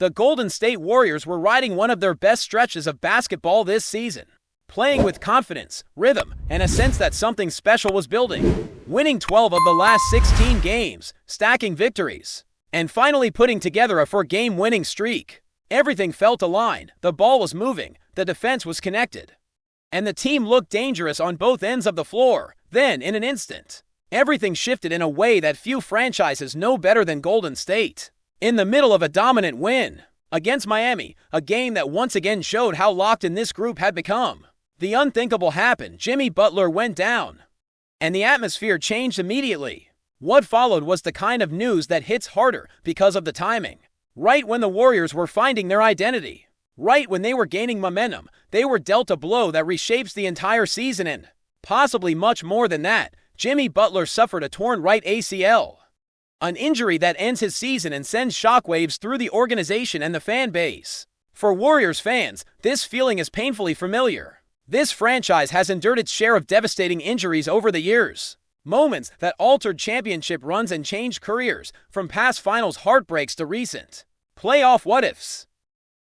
The Golden State Warriors were riding one of their best stretches of basketball this season, playing with confidence, rhythm, and a sense that something special was building, winning 12 of the last 16 games, stacking victories, and finally putting together a 4-game winning streak. Everything felt aligned, the ball was moving, the defense was connected, and the team looked dangerous on both ends of the floor. Then, in an instant, everything shifted in a way that few franchises know better than Golden State. In the middle of a dominant win against Miami, a game that once again showed how locked in this group had become, the unthinkable happened. Jimmy Butler went down, and the atmosphere changed immediately. What followed was the kind of news that hits harder because of the timing. Right when the Warriors were finding their identity, right when they were gaining momentum, they were dealt a blow that reshapes the entire season and, possibly much more than that. Jimmy Butler suffered a torn right ACL. An injury that ends his season and sends shockwaves through the organization and the fan base. For Warriors fans, this feeling is painfully familiar. This franchise has endured its share of devastating injuries over the years. Moments that altered championship runs and changed careers, from past finals heartbreaks to recent playoff what-ifs.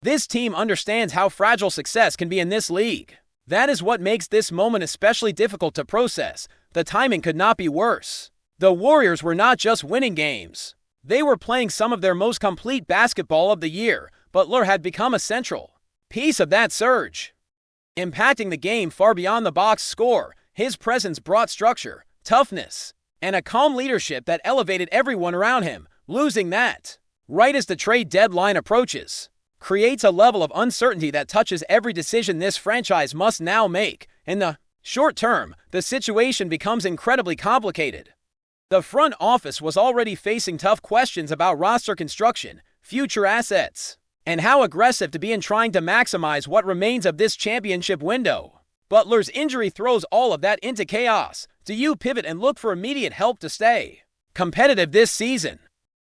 This team understands how fragile success can be in this league. That is what makes this moment especially difficult to process. The timing could not be worse. The Warriors were not just winning games. They were playing some of their most complete basketball of the year. Butler had become a central piece of that surge, impacting the game far beyond the box score. His presence brought structure, toughness, and a calm leadership that elevated everyone around him. Losing that, right as the trade deadline approaches, creates a level of uncertainty that touches every decision this franchise must now make. In the short term, the situation becomes incredibly complicated. The front office was already facing tough questions about roster construction, future assets, and how aggressive to be in trying to maximize what remains of this championship window. Butler's injury throws all of that into chaos. Do you pivot and look for immediate help to stay competitive this season?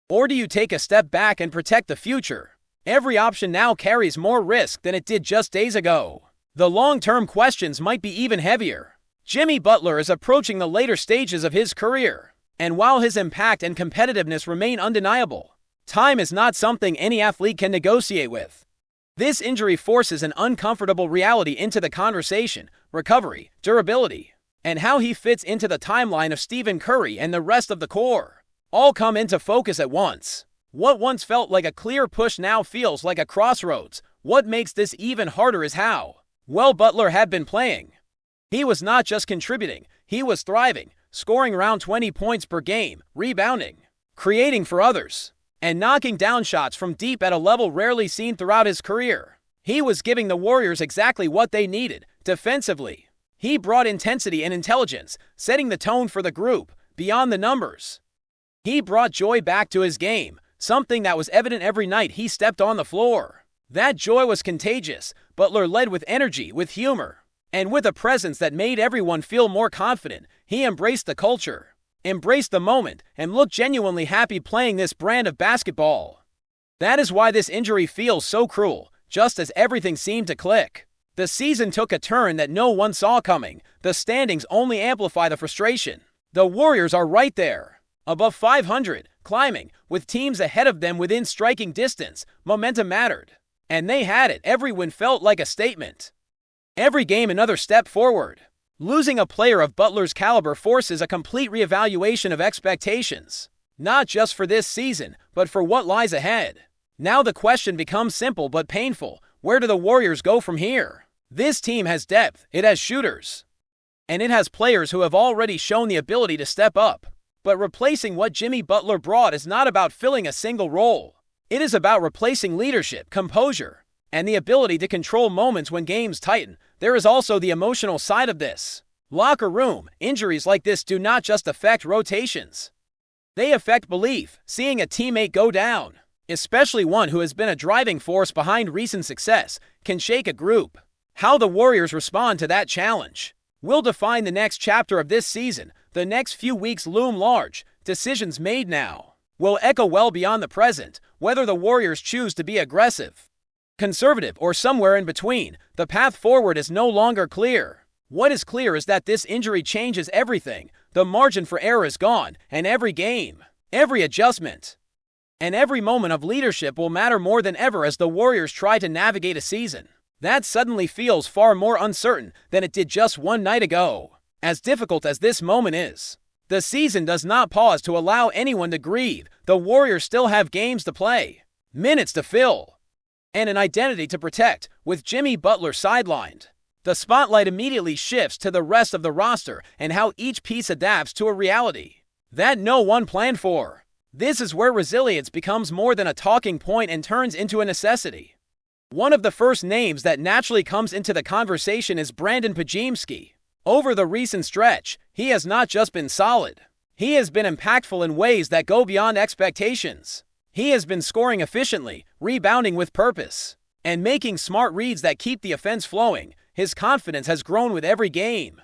Or do you take a step back and protect the future? Every option now carries more risk than it did just days ago. The long-term questions might be even heavier. Jimmy Butler is approaching the later stages of his career, and while his impact and competitiveness remain undeniable, time is not something any athlete can negotiate with. This injury forces an uncomfortable reality into the conversation: recovery, durability, and how he fits into the timeline of Stephen Curry and the rest of the core. All come into focus at once. What once felt like a clear push now feels like a crossroads. What makes this even harder is how well Butler had been playing. He was not just contributing, he was thriving, scoring around 20 points per game, rebounding, creating for others, and knocking down shots from deep at a level rarely seen throughout his career. He was giving the Warriors exactly what they needed. Defensively, he brought intensity and intelligence, setting the tone for the group. Beyond the numbers, he brought joy back to his game, something that was evident every night he stepped on the floor. That joy was contagious. Butler led with energy, with humor, and with a presence that made everyone feel more confident. He embraced the culture, embraced the moment, and looked genuinely happy playing this brand of basketball. That is why this injury feels so cruel. Just as everything seemed to click, the season took a turn that no one saw coming. The standings only amplify the frustration. The Warriors are right there, above 500, climbing, with teams ahead of them within striking distance. Momentum mattered, and they had it. Every win felt like a statement. Every game another step forward. Losing a player of Butler's caliber forces a complete reevaluation of expectations, not just for this season, but for what lies ahead. Now the question becomes simple but painful: where do the Warriors go from here? This team has depth, it has shooters, and it has players who have already shown the ability to step up. But replacing what Jimmy Butler brought is not about filling a single role. It is about replacing leadership, composure, and the ability to control moments when games tighten. There is also the emotional side of this. Locker room injuries like this do not just affect rotations. They affect belief. Seeing a teammate go down, especially one who has been a driving force behind recent success, can shake a group. How the Warriors respond to that challenge will define the next chapter of this season. The next few weeks loom large. Decisions made now will echo well beyond the present. Whether the Warriors choose to be aggressive, conservative, or somewhere in between, the path forward is no longer clear. What is clear is that this injury changes everything. The margin for error is gone, and every game, every adjustment, And every moment of leadership will matter more than ever as the Warriors try to navigate a season that suddenly feels far more uncertain than it did just one night ago. As difficult as this moment is, the season does not pause to allow anyone to grieve. The Warriors still have games to play, minutes to fill, and an identity to protect. With Jimmy Butler sidelined, the spotlight immediately shifts to the rest of the roster and how each piece adapts to a reality that no one planned for. This is where resilience becomes more than a talking point and turns into a necessity. One of the first names that naturally comes into the conversation is Brandon Podziemski. Over the recent stretch, he has not just been solid. He has been impactful in ways that go beyond expectations. He has been scoring efficiently, rebounding with purpose, and making smart reads that keep the offense flowing. His confidence has grown with every game.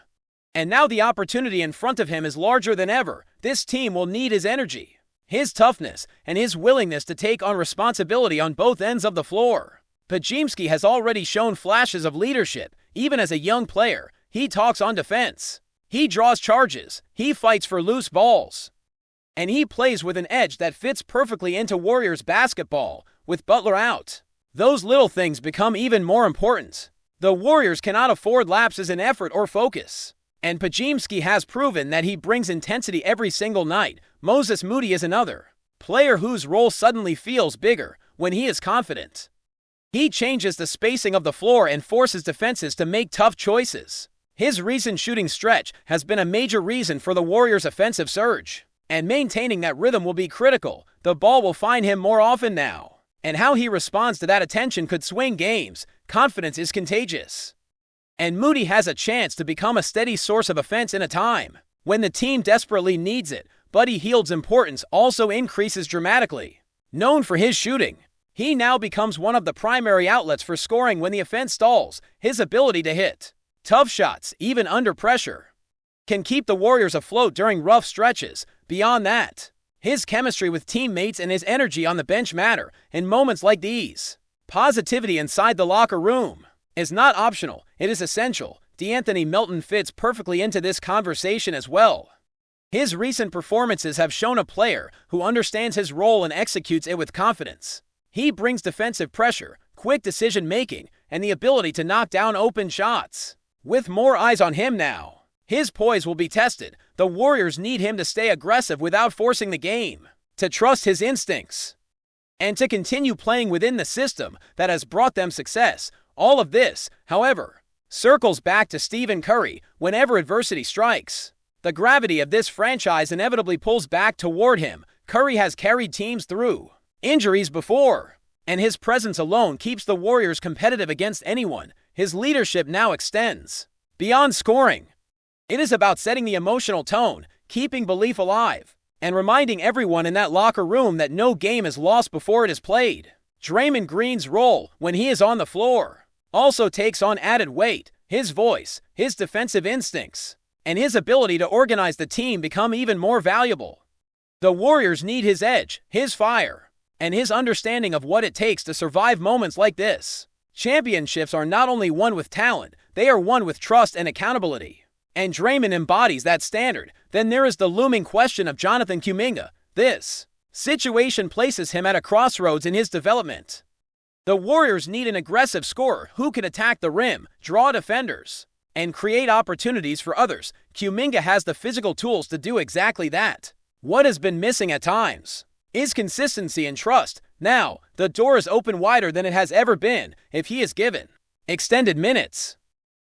And now the opportunity in front of him is larger than ever. This team will need his energy, his toughness, and his willingness to take on responsibility on both ends of the floor. Podziemski has already shown flashes of leadership. Even as a young player, he talks on defense. He draws charges. He fights for loose balls. And he plays with an edge that fits perfectly into Warriors basketball. With Butler out, those little things become even more important. The Warriors cannot afford lapses in effort or focus. And Podziemski has proven that he brings intensity every single night. Moses Moody is another player whose role suddenly feels bigger when he is confident. He changes the spacing of the floor and forces defenses to make tough choices. His recent shooting stretch has been a major reason for the Warriors' offensive surge. And maintaining that rhythm will be critical. The ball will find him more often now. And how he responds to that attention could swing games. Confidence is contagious. And Moody has a chance to become a steady source of offense in a time when the team desperately needs it. Buddy Hield's importance also increases dramatically. Known for his shooting, he now becomes one of the primary outlets for scoring when the offense stalls. His ability to hit tough shots, even under pressure, can keep the Warriors afloat during rough stretches. Beyond that, his chemistry with teammates and his energy on the bench matter. In moments like these, positivity inside the locker room is not optional, it is essential. De'Anthony Melton fits perfectly into this conversation as well. His recent performances have shown a player who understands his role and executes it with confidence. He brings defensive pressure, quick decision-making, and the ability to knock down open shots. With more eyes on him now, his poise will be tested. The Warriors need him to stay aggressive without forcing the game, to trust his instincts, and to continue playing within the system that has brought them success. All of this, however, circles back to Stephen Curry whenever adversity strikes. The gravity of this franchise inevitably pulls back toward him. Curry has carried teams through injuries before, and his presence alone keeps the Warriors competitive against anyone. His leadership now extends beyond scoring. It is about setting the emotional tone, keeping belief alive, and reminding everyone in that locker room that no game is lost before it is played. Draymond Green's role when he is on the floor also takes on added weight. His voice, his defensive instincts, and his ability to organize the team become even more valuable. The Warriors need his edge, his fire, and his understanding of what it takes to survive moments like this. Championships are not only won with talent, they are won with trust and accountability. And Draymond embodies that standard. Then there is the looming question of Jonathan Kuminga. This situation places him at a crossroads in his development. The Warriors need an aggressive scorer who can attack the rim, draw defenders, and create opportunities for others. Kuminga has the physical tools to do exactly that. What has been missing at times is consistency and trust. Now, the door is open wider than it has ever been if he is given extended minutes.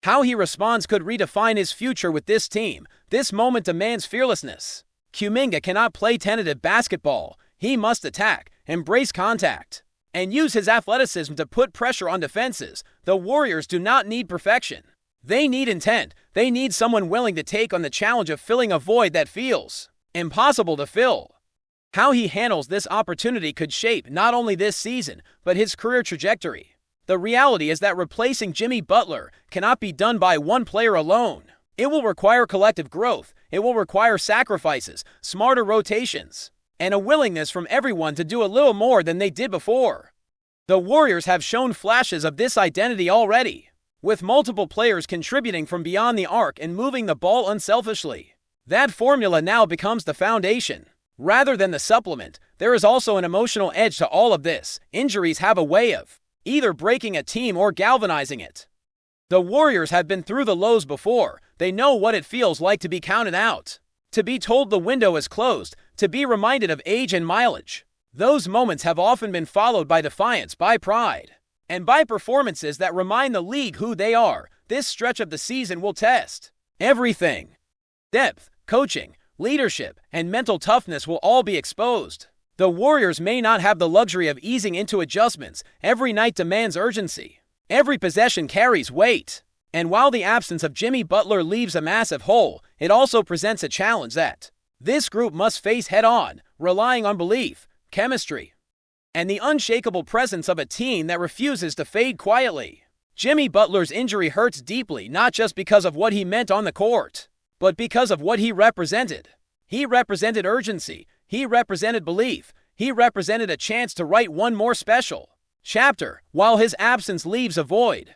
How he responds could redefine his future with this team. This moment demands fearlessness. Kuminga cannot play tentative basketball. He must attack, embrace contact, and use his athleticism to put pressure on defenses. The Warriors do not need perfection. They need intent. They need someone willing to take on the challenge of filling a void that feels impossible to fill. How he handles this opportunity could shape not only this season, but his career trajectory. The reality is that replacing Jimmy Butler cannot be done by one player alone. It will require collective growth. It will require sacrifices, smarter rotations, and a willingness from everyone to do a little more than they did before. The Warriors have shown flashes of this identity already, with multiple players contributing from beyond the arc and moving the ball unselfishly. That formula now becomes the foundation. Rather than the supplement, there is also an emotional edge to all of this. Injuries have a way of either breaking a team or galvanizing it. The Warriors have been through the lows before. They know what it feels like to be counted out, to be told the window is closed, to be reminded of age and mileage. Those moments have often been followed by defiance, by pride, and by performances that remind the league who they are. This stretch of the season will test everything. Depth, coaching, leadership, and mental toughness will all be exposed. The Warriors may not have the luxury of easing into adjustments. Every night demands urgency. Every possession carries weight. And while the absence of Jimmy Butler leaves a massive hole, it also presents a challenge that this group must face head-on, relying on belief, chemistry, and the unshakable presence of a team that refuses to fade quietly. Jimmy Butler's injury hurts deeply, not just because of what he meant on the court, but because of what he represented. He represented urgency. He represented belief. He represented a chance to write one more special chapter. While his absence leaves a void,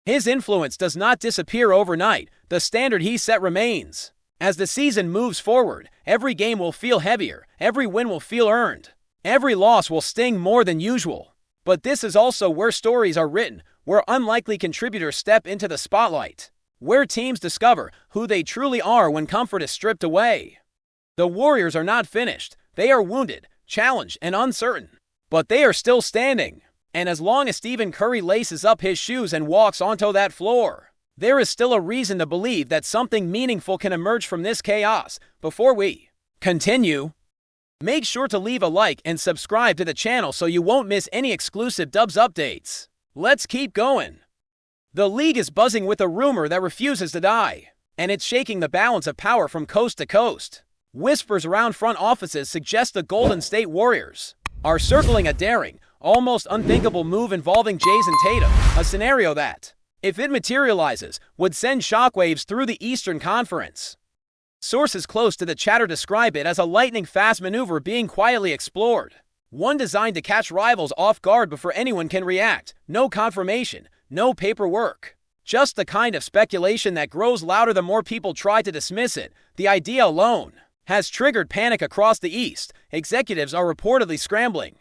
his influence does not disappear overnight. The standard he set remains. As the season moves forward, every game will feel heavier. Every win will feel earned. Every loss will sting more than usual. But this is also where stories are written, where unlikely contributors step into the spotlight, where teams discover who they truly are when comfort is stripped away. The Warriors are not finished. They are wounded, challenged, and uncertain. But they are still standing. And as long as Stephen Curry laces up his shoes and walks onto that floor, there is still a reason to believe that something meaningful can emerge from this chaos. Before we continue, make sure to leave a like and subscribe to the channel so you won't miss any exclusive Dubs updates. Let's keep going. The league is buzzing with a rumor that refuses to die, and it's shaking the balance of power from coast to coast. Whispers around front offices suggest the Golden State Warriors are circling a daring, almost unthinkable move involving Jason Tatum, a scenario that, if it materializes, would send shockwaves through the Eastern Conference. Sources close to the chatter describe it as a lightning-fast maneuver being quietly explored, one designed to catch rivals off guard before anyone can react. No confirmation, no paperwork, just the kind of speculation that grows louder the more people try to dismiss it. The idea alone has triggered panic across the East. Executives are reportedly scrambling,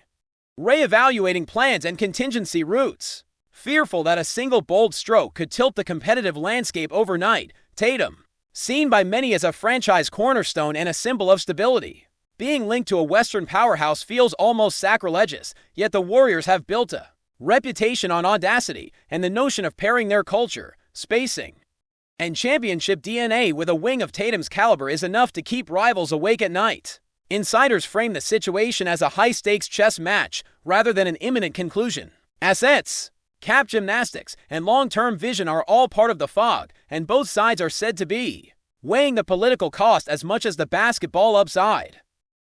reevaluating plans and contingency routes, fearful that a single bold stroke could tilt the competitive landscape overnight. Tatum, seen by many as a franchise cornerstone and a symbol of stability, being linked to a Western powerhouse feels almost sacrilegious. Yet the Warriors have built a reputation on audacity, and the notion of pairing their culture, spacing, and championship DNA with a wing of Tatum's caliber is enough to keep rivals awake at night. Insiders frame the situation as a high-stakes chess match rather than an imminent conclusion. Assets, cap gymnastics, and long-term vision are all part of the fog, and both sides are said to be weighing the political cost as much as the basketball upside.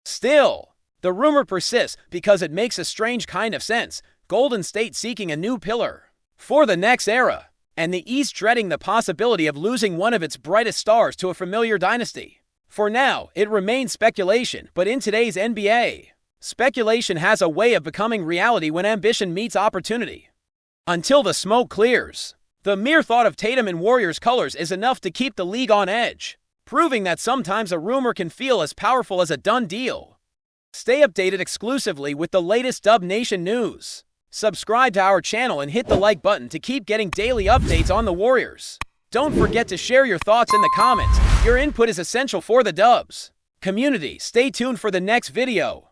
Still, the rumor persists because it makes a strange kind of sense. Golden State seeking a new pillar for the next era, and the East dreading the possibility of losing one of its brightest stars to a familiar dynasty. For now, it remains speculation, but in today's NBA, speculation has a way of becoming reality when ambition meets opportunity. Until the smoke clears, the mere thought of Tatum in Warriors colors is enough to keep the league on edge, proving that sometimes a rumor can feel as powerful as a done deal. Stay updated exclusively with the latest Dub Nation news. Subscribe to our channel and hit the like button to keep getting daily updates on the Warriors. Don't forget to share your thoughts in the comments. Your input is essential for the Dubs community. Stay tuned for the next video.